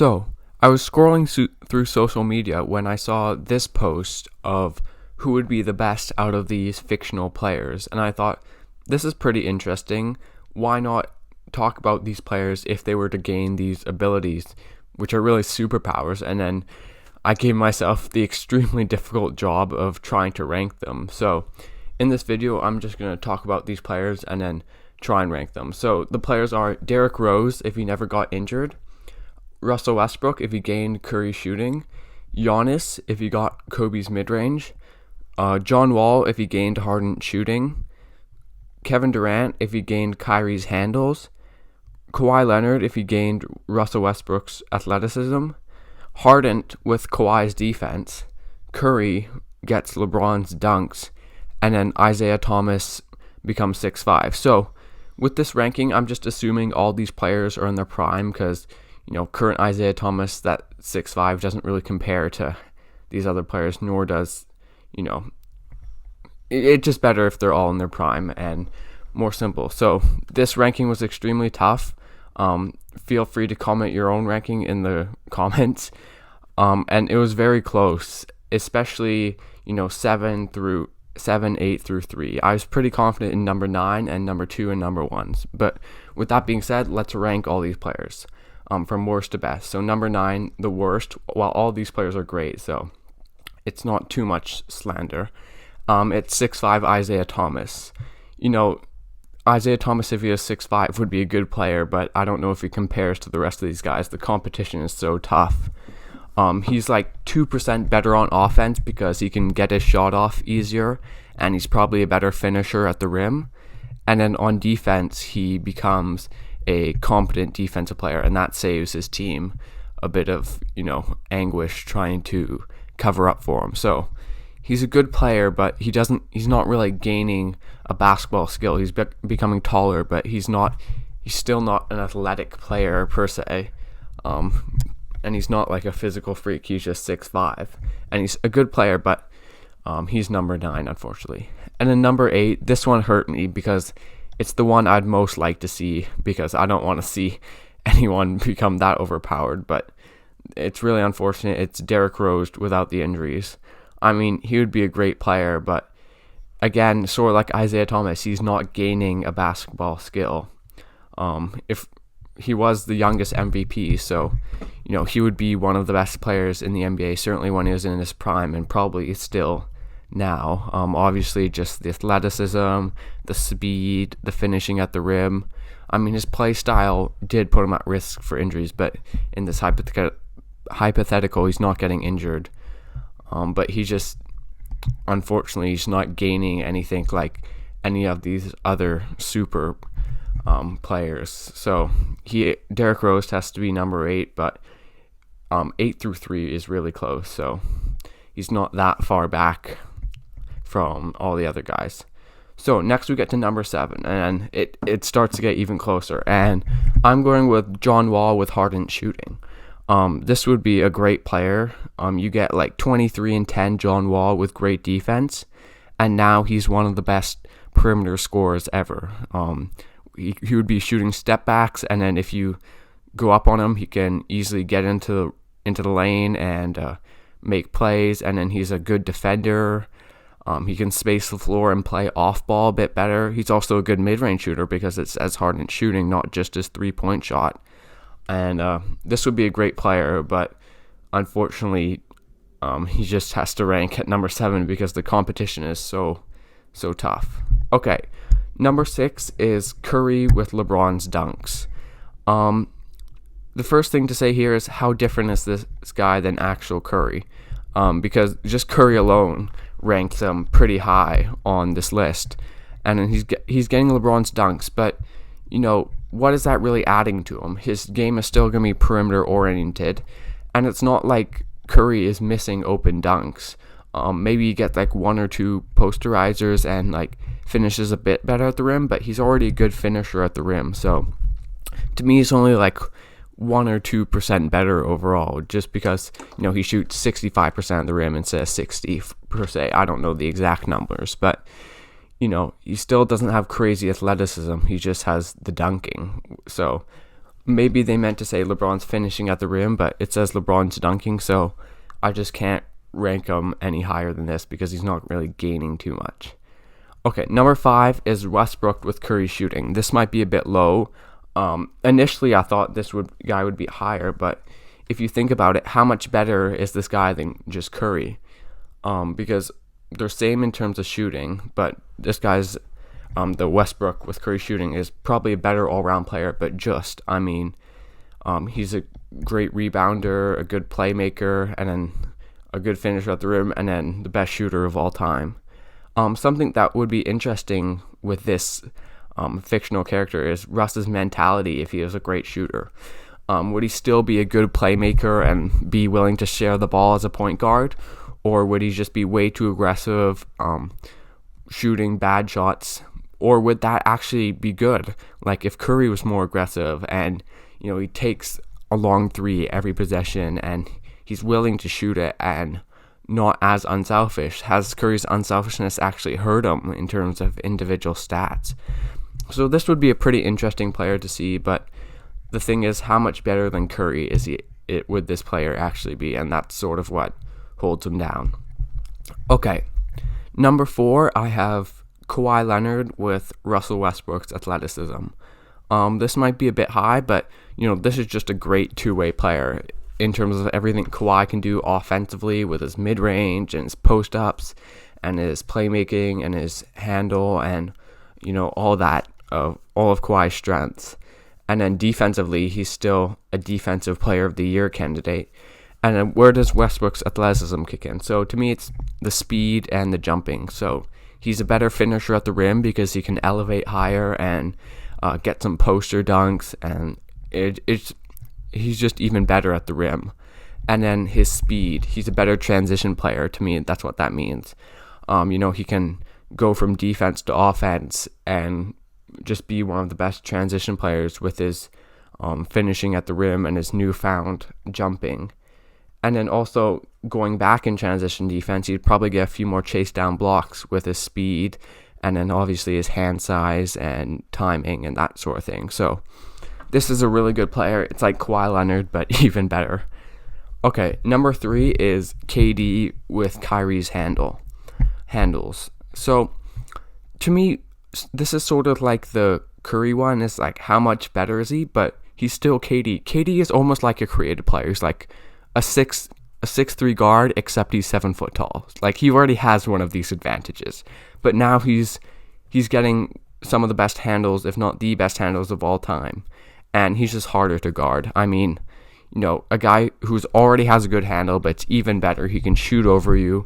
So, I was scrolling through social media when I saw this post of who would be the best out of these fictional players, and I thought, this is pretty interesting. Why not talk about these players if they were to gain these abilities, which are really superpowers, and then I gave myself the extremely difficult job of trying to rank them. So, in this video, I'm just going to talk about these players and then try and rank them. So, the players are Derrick Rose if he never got injured, Russell Westbrook if he gained Curry shooting, Giannis if he got Kobe's mid-range, John Wall if he gained Harden shooting, Kevin Durant if he gained Kyrie's handles, Kawhi Leonard if he gained Russell Westbrook's athleticism, Harden with Kawhi's defense, Curry gets LeBron's dunks, and then Isaiah Thomas becomes 6'5". So with this ranking, I'm just assuming all these players are in their prime because, current Isaiah Thomas, that 6'5", doesn't really compare to these other players, nor does, it's just better if they're all in their prime and more simple. So this ranking was extremely tough. Feel free to comment your own ranking in the comments. And it was very close, especially, 7, 8 through 3. I was pretty confident in number 9 and number 2 and number 1s. But with that being said, let's rank all these players from worst to best. So number 9, the worst, while all these players are great, so it's not too much slander. It's 6'5" Isaiah Thomas. Isaiah Thomas, if he is 6'5", would be a good player, but I don't know if he compares to the rest of these guys. The competition is so tough. He's like 2% better on offense because he can get his shot off easier, and he's probably a better finisher at the rim. And then on defense, he becomes a competent defensive player, and that saves his team a bit of, anguish trying to cover up for him. So he's a good player, but he's not really gaining a basketball skill. He's becoming taller, but he's still not an athletic player per se. And he's not like a physical freak. He's just 6'5", and he's a good player, but he's number 9, unfortunately. And then number 8, this one hurt me because it's the one I'd most like to see, because I don't want to see anyone become that overpowered, but it's really unfortunate. It's Derrick Rose without the injuries. I mean, he would be a great player, but again, sort of like Isaiah Thomas, he's not gaining a basketball skill. If he was the youngest MVP, so he would be one of the best players in the NBA, certainly when he was in his prime, and probably still now. Obviously, just the athleticism, the speed, the finishing at the rim. I mean, his play style did put him at risk for injuries, but in this hypothetical, he's not getting injured. But he just, unfortunately, he's not gaining anything like any of these other super players. So Derrick Rose has to be number 8, but 8 through 3 is really close. So he's not that far back from all the other guys. So next we get to number 7, and it starts to get even closer. And I'm going with John Wall with Harden shooting. This would be a great player. You get like 23 and 10 John Wall with great defense, and now he's one of the best perimeter scorers ever. He would be shooting step backs, and then if you go up on him, he can easily get into the lane and make plays. And then he's a good defender. He can space the floor and play off ball a bit better. He's also a good mid-range shooter because it's as Harden shooting, not just his 3-point shot. And this would be a great player, but unfortunately, he just has to rank at number 7 because the competition is so tough. Okay, number 6 is Curry with LeBron's dunks. The first thing to say here is how different is this guy than actual Curry? Because just Curry alone ranks him pretty high on this list, and then he's getting LeBron's dunks, but what is that really adding to him? His game is still going to be perimeter oriented, and it's not like Curry is missing open dunks. Maybe you get like 1 or 2 posterizers and like finishes a bit better at the rim, but he's already a good finisher at the rim. So to me, he's only like 1 or 2% better overall, just because he shoots 65% of the rim instead of 60 per se. I don't know the exact numbers, but he still doesn't have crazy athleticism. He just has the dunking. So maybe they meant to say LeBron's finishing at the rim, but it says LeBron's dunking, so I just can't rank him any higher than this because he's not really gaining too much. Okay, number 5 is Westbrook with Curry shooting. This might be a bit low. Initially, I thought this guy would be higher, but if you think about it, how much better is this guy than just Curry? Because they're same in terms of shooting, but this guy's the Westbrook with Curry shooting is probably a better all-round player. But he's a great rebounder, a good playmaker, and then a good finisher at the rim, and then the best shooter of all time. Something that would be interesting with this fictional character is Russ's mentality if he is a great shooter. Would he still be a good playmaker and be willing to share the ball as a point guard? Or would he just be way too aggressive, shooting bad shots? Or would that actually be good? Like if Curry was more aggressive and, he takes a long three every possession and he's willing to shoot it and not as unselfish. Has Curry's unselfishness actually hurt him in terms of individual stats? So this would be a pretty interesting player to see, but the thing is, how much better than Curry would this player actually be? And that's sort of what holds him down. Okay, number 4, I have Kawhi Leonard with Russell Westbrook's athleticism. This might be a bit high, but this is just a great two-way player in terms of everything Kawhi can do offensively with his mid-range and his post-ups and his playmaking and his handle and all that, all of Kawhi's strengths. And then defensively, he's still a defensive player of the year candidate. And then where does Westbrook's athleticism kick in? So to me, it's the speed and the jumping. So he's a better finisher at the rim because he can elevate higher and get some poster dunks, and he's just even better at the rim. And then his speed, he's a better transition player. To me, that's what that means. He can go from defense to offense and just be one of the best transition players with his finishing at the rim and his newfound jumping. And then also going back in transition defense, he'd probably get a few more chase down blocks with his speed and then obviously his hand size and timing and that sort of thing. So this is a really good player. It's like Kawhi Leonard, but even better. Okay, number 3 is KD with Kyrie's handles. So to me, this is sort of like the Curry one. Is like, how much better is he? But he's still KD. KD is almost like a creative player. He's like a 6'3" guard, except he's 7 foot tall. Like he already has one of these advantages, but now he's getting some of the best handles, if not the best handles of all time, and he's just harder to guard. I mean, a guy who's already has a good handle, but it's even better. He can shoot over you.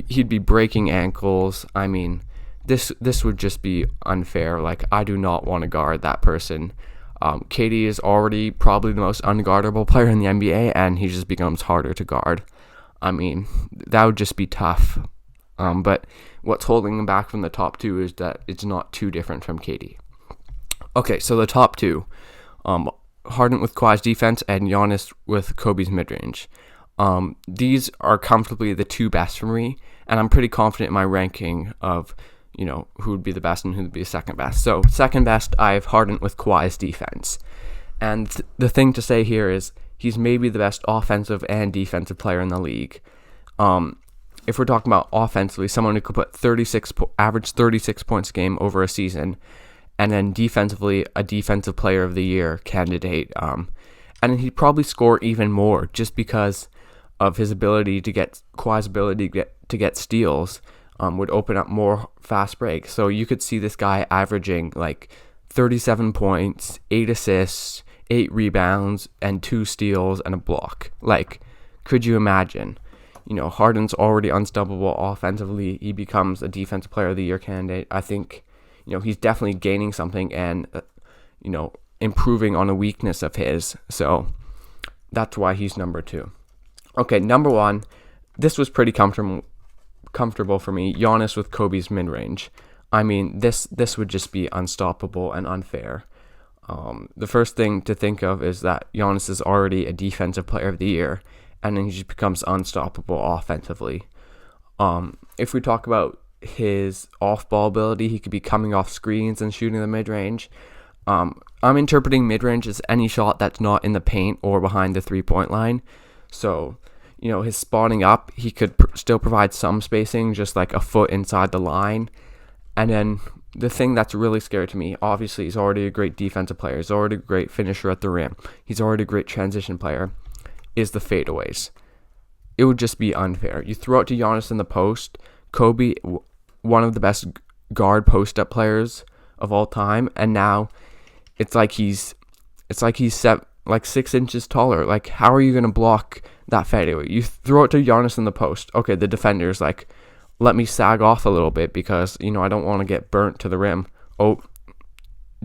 He'd be breaking ankles. I mean, this would just be unfair. Like, I do not want to guard that person. KD is already probably the most unguardable player in the NBA, and he just becomes harder to guard. I mean, that would just be tough. But what's holding him back from the top 2 is that it's not too different from KD. Okay, so the top 2. Harden with Kawhi's defense and Giannis with Kobe's mid-range. These are comfortably the 2 best for me, and I'm pretty confident in my ranking of who would be the best and who would be the second best. So second best, I have Harden with Kawhi's defense. And the thing to say here is he's maybe the best offensive and defensive player in the league. If we're talking about offensively, someone who could put average 36 points a game over a season, and then defensively, a defensive player of the year candidate. And he'd probably score even more just because of his ability to get Kawhi's ability to get steals. Would open up more fast breaks. So you could see this guy averaging like 37 points, 8 assists, 8 rebounds, and 2 steals and a block. Like, could you imagine? Harden's already unstoppable offensively. He becomes a defensive player of the year candidate. I think, he's definitely gaining something and, improving on a weakness of his. So that's why he's number 2. Okay, number 1. This was pretty comfortable for me. Giannis with Kobe's mid-range. I mean, this would just be unstoppable and unfair. The first thing to think of is that Giannis is already a defensive player of the year, and then he just becomes unstoppable offensively. If we talk about his off-ball ability, he could be coming off screens and shooting the mid-range. I'm interpreting mid-range as any shot that's not in the paint or behind the three-point line. So, his spotting up, he could still provide some spacing, just like a foot inside the line. And then the thing that's really scary to me, obviously, he's already a great defensive player. He's already a great finisher at the rim. He's already a great transition player, is the fadeaways. It would just be unfair. You throw it to Giannis in the post. Kobe, one of the best guard post-up players of all time, and now it's like he's set like 6 inches taller. Like, how are you gonna block that fadeaway? You throw it to Giannis in the post. Okay, the defender's like, let me sag off a little bit because I don't want to get burnt to the rim. Oh,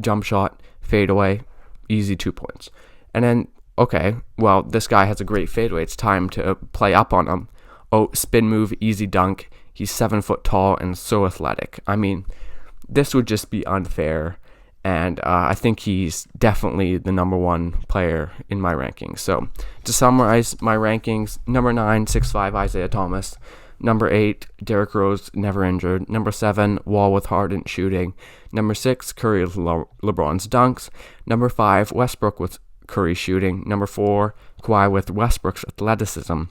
jump shot, fadeaway, easy 2 points. And then, okay, well, this guy has a great fadeaway. It's time to play up on him. Oh, spin move, easy dunk. He's 7 foot tall and so athletic. I mean, this would just be unfair. And I think he's definitely the number one player in my rankings. So to summarize my rankings, number 9, 6'5", Isaiah Thomas. Number 8, Derrick Rose, never injured. Number 7, Wall with Harden shooting. Number 6, Curry with LeBron's dunks. Number 5, Westbrook with Curry shooting. Number 4, Kawhi with Westbrook's athleticism.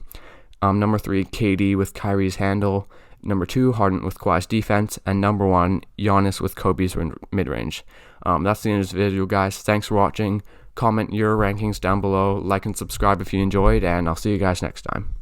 Number 3, KD with Kyrie's handle. Number 2, Harden with Kawhi's defense. And number 1, Giannis with Kobe's mid-range. That's the end of this video, guys. Thanks for watching. Comment your rankings down below. Like and subscribe if you enjoyed. And I'll see you guys next time.